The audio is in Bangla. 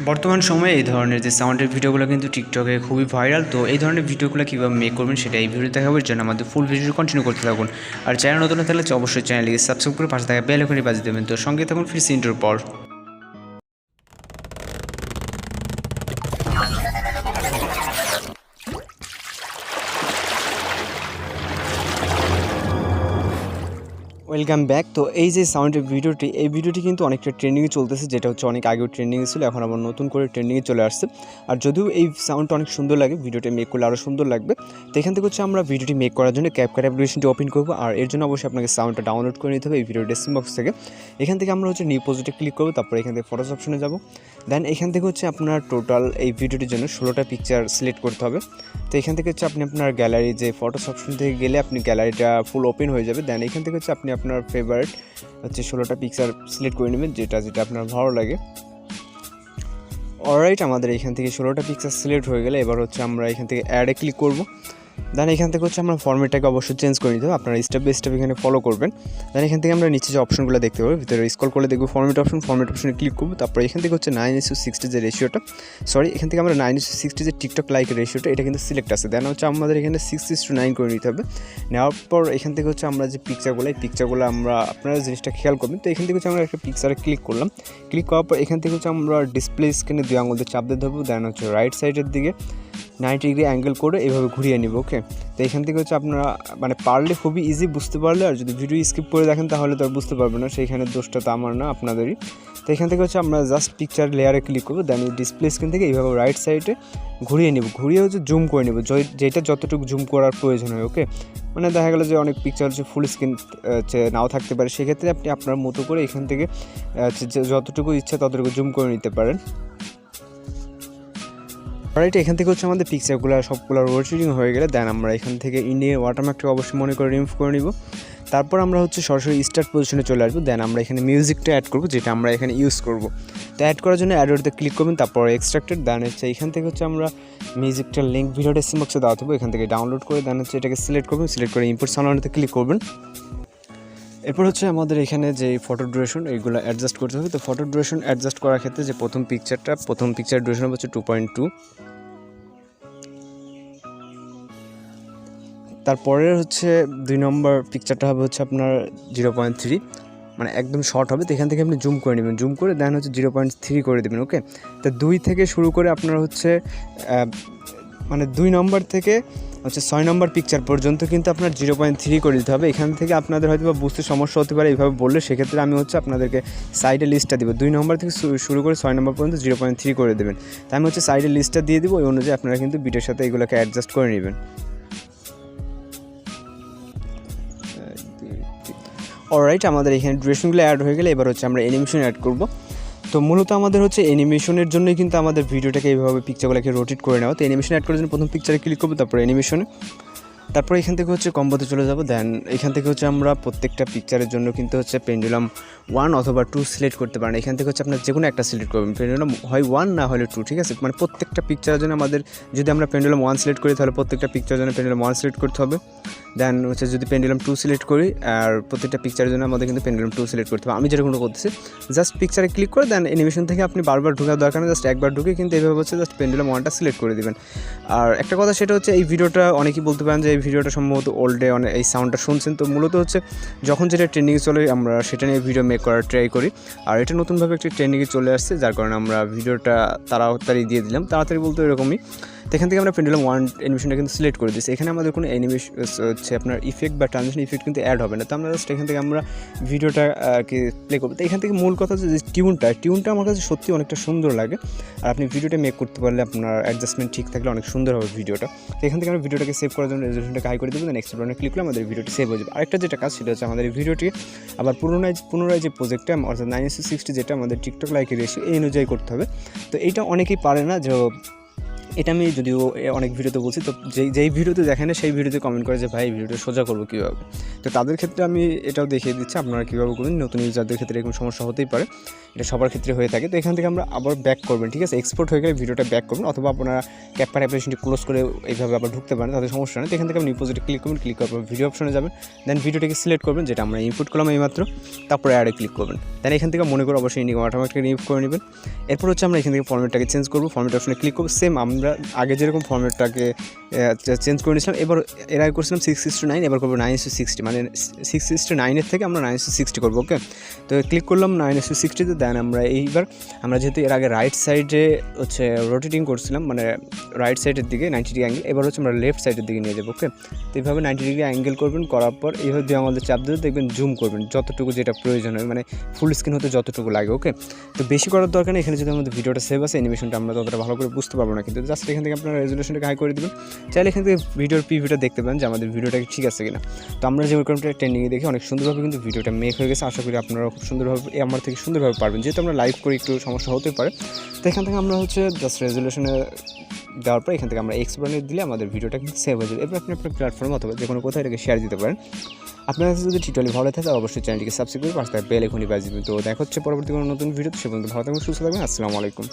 বর্তমান সময়ে এই ধরনের যে সাউন্ডের ভিডিওগুলো কিন্তু টিকটকে খুবই ভাইরাল। তো এই ধরনের ভিডিওগুলো কীভাবে মেক করবেন সেটা এই ভিডিও দেখাবার জন্য আমাদের ফুল ভিডিও কন্টিনিউ করতে থাকুন। আর চ্যানেল নতুন থাকলে অবশ্যই চ্যানেলটিকে সাবস্ক্রাইব করে পাশে থাকা বেল আইকনটি বাজিয়ে দেবেন। তো সঙ্গে থাকুন ফিরছি ইন্ট্রোর পর। Welcome back. তো এই যে সাউন্ডের ভিডিওটি, এই ভিডিওটি কিন্তু অনেকটা ট্রেন্ডিংয়ে চলতেছে, যেটা হচ্ছে অনেক আগেও ট্রেন্ডিংয়ে ছিল, এখন আবার নতুন করে ট্রেন্ডিংয়ে চলে আসছে। আর যদিও এই সাউন্ডটা অনেক সুন্দর লাগে, ভিডিওটি মেক করলে আরও সুন্দর লাগবে। তো এখান থেকে হচ্ছে আমরা ভিডিওটি মেক করার জন্য CapCut অ্যাপ্লিকেশনটি ওপেন করবো। আর এর জন্য অবশ্যই আপনাকে সাউন্ডটা ডাউনলোড করে নিতে হবে এই ভিডিও ডেসক্রিপশন বক্স থেকে। এখান থেকে আমরা হচ্ছে নিউ প্রজেক্টে ক্লিক করবো, তারপর এখান থেকে ফটোস অপশনে যাবো। দেন এখান থেকে হচ্ছে আপনার টোটাল এই ভিডিওটির জন্য 16টা পিকচার সিলেক্ট করতে হবে। তো এখান থেকে হচ্ছে আপনি আপনার গ্যালারি যে ফটোস অপশন থেকে গেলে আপনি গ্যালারিটা ফুল ওপেন হয়ে যাবে। দেন এখান থেকে হচ্ছে আপনি আপনার ফেভারিট হচ্ছে 16টা পিকচার সিলেক্ট করে নেবেন, যেটা আপনার ভালো লাগে। অলরাইট, আমাদের এখান থেকে 16টা পিকচার সিলেক্ট হয়ে গেলে এবার হচ্ছে আমরা এখান থেকে অ্যাডে ক্লিক করব। দেন এখান থেকে হচ্ছে আমরা ফরম্যাটটাকে অবশ্যই চেঞ্জ করে নিতে হবে, আপনারা স্টেপ বাই স্টেপ এখানে ফলো করবেন। দেন এখান থেকে আমরা নিচে যে অপশনগুলো দেখতে পাবো, ভিতরে স্ক্রল করলে দেখবো ফরম্যাট অপশনে ক্লিক করবো। তারপর এখান থেকে হচ্ছে 9:60 যে রেশিওটা, এখান থেকে আমরা 9:60 যে টিকটক লাইক রেশিওটা, এটা কিন্তু সিলেক্ট আছে। দেন হচ্ছে আমাদের এখানে 6:9 করে নিতে হবে। নেওয়ার পর এখান থেকে হচ্ছে আমরা যে পিকচারগুলো, এই পিকচারগুলো আমরা আপনারা জিনিসটা খেয়াল করবেন। তো এখান থেকে হচ্ছে আমরা একটা পিকচারে ক্লিক করলাম। ক্লিক করার পর এখান থেকে হচ্ছে আমরা ডিসপ্লে স্ক্রিনে 2 আঙুল দিয়ে চাপ দিয়ে ধরবো। দেন হচ্ছে রাইট সাইডের দিকে 90 ডিগ্রি অ্যাঙ্গেল করে এইভাবে ঘুরিয়ে নিব। ওকে, তো এখান থেকে হচ্ছে আপনারা পারলে খুবই ইজি বুঝতে পারলে, আর যদি ভিডিও স্কিপ করে দেখেন তাহলে তো আর বুঝতে পারবেন না, সেইখানে দোষটা তো আমার না, আপনাদেরই। তো এখান থেকে হচ্ছে আমরা জাস্ট পিকচার লেয়ারে ক্লিক করবো। দেন এই ডিসপ্লে স্ক্রিন থেকে এইভাবে রাইট সাইডে ঘুরিয়ে নিব, ঘুরিয়ে হচ্ছে জুম করে নেব, যেটা যতটুকু জুম করার প্রয়োজন হয়। ওকে, দেখা গেলো যে অনেক পিকচার হচ্ছে ফুল স্ক্রিন নাও থাকতে পারে, সেক্ষেত্রে আপনি আপনার মতো করে এখান থেকে যতটুকু ইচ্ছা ততটুকু জুম করে নিতে পারেন। রাইট, এখান থেকে হচ্ছে আমাদের পিকচারগুলো সবগুলো রোটেটিং হয়ে গেলে দেন আমরা এখান থেকে ইন্ডিয়ান ওয়াটারমার্কটাকে অবশ্যই মনে করে রিমুভ করে নিব। তারপর আমরা হচ্ছে সরাসরি স্টার্ট পজিশনে চলে আসবো। দেন আমরা এখানে মিউজিকটা অ্যাড করবো, যেটা আমরা এখানে ইউজ করব। তো অ্যাড করার জন্য অ্যাডোতে ক্লিক করবেন, তারপর এক্সট্রাক্টেড। দেন হচ্ছে এখান থেকে হচ্ছে আমরা মিউজিকটার লিঙ্ক ভিডিও ডেসক্রিপশন বক্সে দেওয়া থাকবো, এখান থেকে ডাউনলোড করে দেন হচ্ছে এটাকে সিলেক্ট করবেন। সিলেক্ট করে ইম্পোর্ট সাউন্ডে ক্লিক করবেন। এরপর হচ্ছে আমাদের এখানে যে ফটো ডিউরেশন এইগুলো অ্যাডজাস্ট করতে হবে। তো ফটো ডিউরেশন অ্যাডজাস্ট করার ক্ষেত্রে যে প্রথম পিকচার ডিউরেশন হচ্ছে 2.2। তারপরের হচ্ছে 2 নম্বর পিকচারটা হবে হচ্ছে আপনার 0.3, একদম শর্ট হবে। তো এখান থেকে আপনি জুম করে নেবেন, জুম করে দেন হচ্ছে 0.3 করে দেবেন। ওকে, তো 2 থেকে শুরু করে আপনার হচ্ছে 2 নম্বর থেকে হচ্ছে 6 নম্বর পিকচার পর্যন্ত কিন্তু আপনার 0.3 করে দিতে হবে। এখান থেকে আপনাদের হয়তো বা বুঝতে সমস্যা হতে পারে এইভাবে বললে, সেক্ষেত্রে আমি হচ্ছে আপনাদেরকে সাইডে লিস্টটা দিব। 2 নম্বর থেকে শুরু করে 6 নম্বর পর্যন্ত 0.3 করে দেবেন। তাই আমি হচ্ছে সাইডে লিস্টটা দিয়ে দিব, ওই অনুযায়ী আপনারা কিন্তু ভিডিওর সাথে এগুলোকে অ্যাডজাস্ট করে নেবেন। অলরাইট, আমাদের এখানে ডিউরেশনগুলো অ্যাড হয়ে গেলে এবার হচ্ছে আমরা অ্যানিমেশন অ্যাড করব। তো মূলত আমাদের হচ্ছে অ্যানিমেশনের জন্যই কিন্তু আমাদের ভিডিওটাকে এইভাবে পিকচারগুলোকে রোটেট করে নেওয়া। তো অ্যানিমেশন অ্যাড করার জন্য প্রথম পিকচারে ক্লিক করবো, তারপর অ্যানিমেশনে, তারপর এখান থেকে হচ্ছে কম্বোতে চলে যাব। দেন এখান থেকে হচ্ছে আমরা প্রত্যেকটা পিকচারের জন্য কিন্তু হচ্ছে পেন্ডুলাম 1 অথবা 2 সিলেক্ট করতে পারেন। এখান থেকে হচ্ছে আপনার যে কোনো একটা সিলেক্ট করবেন, পেন্ডুলাম হয় 1 না হলে 2, ঠিক আছে। প্রত্যেকটা পিকচারের জন্য আমাদের, যদি আমরা পেন্ডুলাম 1 সিলেক্ট করি তাহলে প্রত্যেকটা পিকচারের জন্য পেন্ডুলাম 1 সিলেক্ট করতে হবে। দেন হচ্ছে যদি পেন্ডুলাম 2 সিলেক্ট করি, আর প্রত্যেকটা পিকচারের জন্য আমাদের কিন্তু পেন্ডুলাম 2 সিলেক্ট করতে হবে। আমি যেরকম করতেছি, জাস্ট পিকচারে ক্লিক করে দেন অ্যানিমেশন থেকে আপনি বারবার ঢোকার দরকার নেই, জাস্ট একবার ঢুকে কিন্তু এইভাবে হচ্ছে জাস্ট পেন্ডুলাম 1টা সিলেক্ট করে দেবেন। আর একটা কথা, সেটা হচ্ছে এই ভিডিওটা অনেকেই বলতে পারেন যে এই ভিডিওটা সম্ভবত ওল্ডে অনেক এই সাউন্ডটা শুনছেন। তো মূলত হচ্ছে যখন যেটা ট্রেন্ডিংয়ে চলে আমরা সেটা নিয়ে ভিডিও মেক করার ট্রাই করি। আর এটা নতুনভাবে একটি ট্রেন্ডিংয়ে চলে আসছে, যার কারণে আমরা ভিডিওটা তাড়াতাড়ি দিয়ে দিলাম। তাড়াতাড়ি বলতে এরকমই। তো এখান থেকে আমরা পেন্ডুলাম 1 অ্যানিমেশনটা কিন্তু সিলেক্ট করে দিচ্ছি। এখানে আমাদের কোনো অ্যানিমেশন হচ্ছে আপনার ইফেক্ট বা ট্রানজিশন ইফেক্ট কিন্তু অ্যাড হবে না। তো আমরা জাস্ট এখান থেকে আমরা ভিডিওটাকে প্লে করবো। তো এখান থেকে মূল কথা হচ্ছে যে টিউনটা আমার কাছে সত্যি অনেকটা সুন্দর লাগে। আর আপনি ভিডিওটা মেক করতে পারলে আপনার অ্যাডজাস্টমেন্ট ঠিক থাকলে অনেক সুন্দর হবে ভিডিওটা। তো এখান থেকে আমরা ভিডিওটাকে সেভ করার জন্য রেজলিউশনটাকে হাই করে দেবো। নেক্সট বাটনে ক্লিক করলে আমাদের ভিডিওটি সেভ হয়ে যাবে। আরেকটা যেটা কাজ, সেটা হচ্ছে আমাদের এই ভিডিওটি আবার পুনরায় যে প্রজেক্টটা অর্থাৎ 9:60 যেটা আমাদের টিকটক লাইকের রেশিও এই অনুযায়ী করতে হবে। তো এইটা অনেকেই পারে না, যে এটা আমি যদিও অনেক ভিডিওতে বলছি, তো যেই ভিডিওতে দেখেন না সেই ভিডিওতে কমেন্ট করে যে ভাই ভিডিওটা সোজা করবো কীভাবে। তো তাদের ক্ষেত্রে আমি এটাও দেখিয়ে দিচ্ছি আপনারা কীভাবে করবেন। নতুন ইউজারদের ক্ষেত্রে এরকম সমস্যা হতেই পারে, এটা সবার ক্ষেত্রে হয়ে থাকে। তো এখান থেকে আমরা আবার ব্যাক করবেন, ঠিক আছে, এক্সপোর্ট হয়ে গেলে ভিডিওটা ব্যাক করবেন, অথবা আপনারা ক্যাপকাট অ্যাপ্লিকেশনটি ক্লোজ করে এইভাবে আবার ঢুকতে পারেন, তাদের সমস্যা নেই। তো এখান থেকে আপনি ডিপোজিটে ক্লিক করবেন, ক্লিক করার পর ভিডিও অপশনে যাবেন, দেন ভিডিওটাকে সিলেক্ট করবেন যেটা আমরা ইনপুট করলাম এইমাত্র, তারপরে অ্যাডে ক্লিক করবেন। দেন এখান থেকে মনে করে অবশ্যই ওয়াটারমার্কটাকে রিমুভ করে নেবেন। এরপর হচ্ছে আমরা এখান থেকে ফর্মেটটাকে চেঞ্জ করবো, ফর্মেট অপশনে ক্লিক করবো। সেম আমরা আগে যেরকম ফর্মেটটাকে চেঞ্জ করে নিয়েছিলাম, এবার এর আগে করছিলাম 6:9, এবার করবো 9:60, মানে 6:9 থেকে আমরা 9:60 করবো। ওকে, তো ক্লিক করলাম 9:60-তে। দেন আমরা এইবার আমরা যেহেতু এর আগে রাইট সাইডে হচ্ছে রোটেটিং করছিলাম, মানে রাইট সাইডের দিকে 90 ডিগ্রি অ্যাঙ্গেল, এবার হচ্ছে আমরা লেফট সাইডের দিকে নিয়ে যাবো। ওকে, তো এইভাবে 90 ডিগ্রি অ্যাঙ্গেল করবেন, করার পর এইভাবে দিয়ে আমাদের চাপ দিতে দেখবেন জুম করবেন যতটুকু যেটা প্রয়োজন হয়, মানে ফুল স্ক্রিন হতে যতটুকু লাগে। ওকে, তো বেশি করার দরকার নেই, এখানে যদি আমাদের ভিডিওটা সেভ আছে অ্যানিমেশনটা আমরা ততটা ভালো করে বুঝতে পারবো না, কিন্তু জাস্ট এখান থেকে আপনারা রেজুলেশনটাকে হাই করে দেবেন। চাইলে এখান থেকে ভিডিওর প্রিভিউটা দেখতে পান যে আমাদের ভিডিওটা ঠিক আছে কিনা। তো আমরা যে ওরকমটা ট্রেন্ডিংয়ে দেখি অনেক সুন্দরভাবে কিন্তু ভিডিওটা মেক হয়ে গেছে। আশা করি আপনারা খুব সুন্দরভাবে আমার থেকে সুন্দরভাবে পারবেন, যেহেতু আমরা লাইভ করে একটু সমস্যা হতে পারে। তো এখান থেকে আমরা হচ্ছে জাস্ট রেজুলেশনে দেওয়ার পর এখান থেকে আমরা এক্সপ্লেন দিলে আমাদের ভিডিওটা কিন্তু সেভ হয়ে যাবে। এরপর আপনি আপনার প্ল্যাটফর্ম অথবা যে কোনো কোথাও এটাকে শেয়ার দিতে পারেন। আপনার কাছে যদি টিউটোরিয়াল ভালো থাকে অবশ্যই চ্যানেলটিকে সাবস্ক্রাইব করে পাশে বেল আইকনটি বাজিয়ে দিন। তো দেখা হচ্ছে পরবর্তী কোনো নতুন ভিডিও। সে পর্যন্ত ভালো থাকবেন, সুস্থ থাকবেন। আসসালামু আলাইকুম।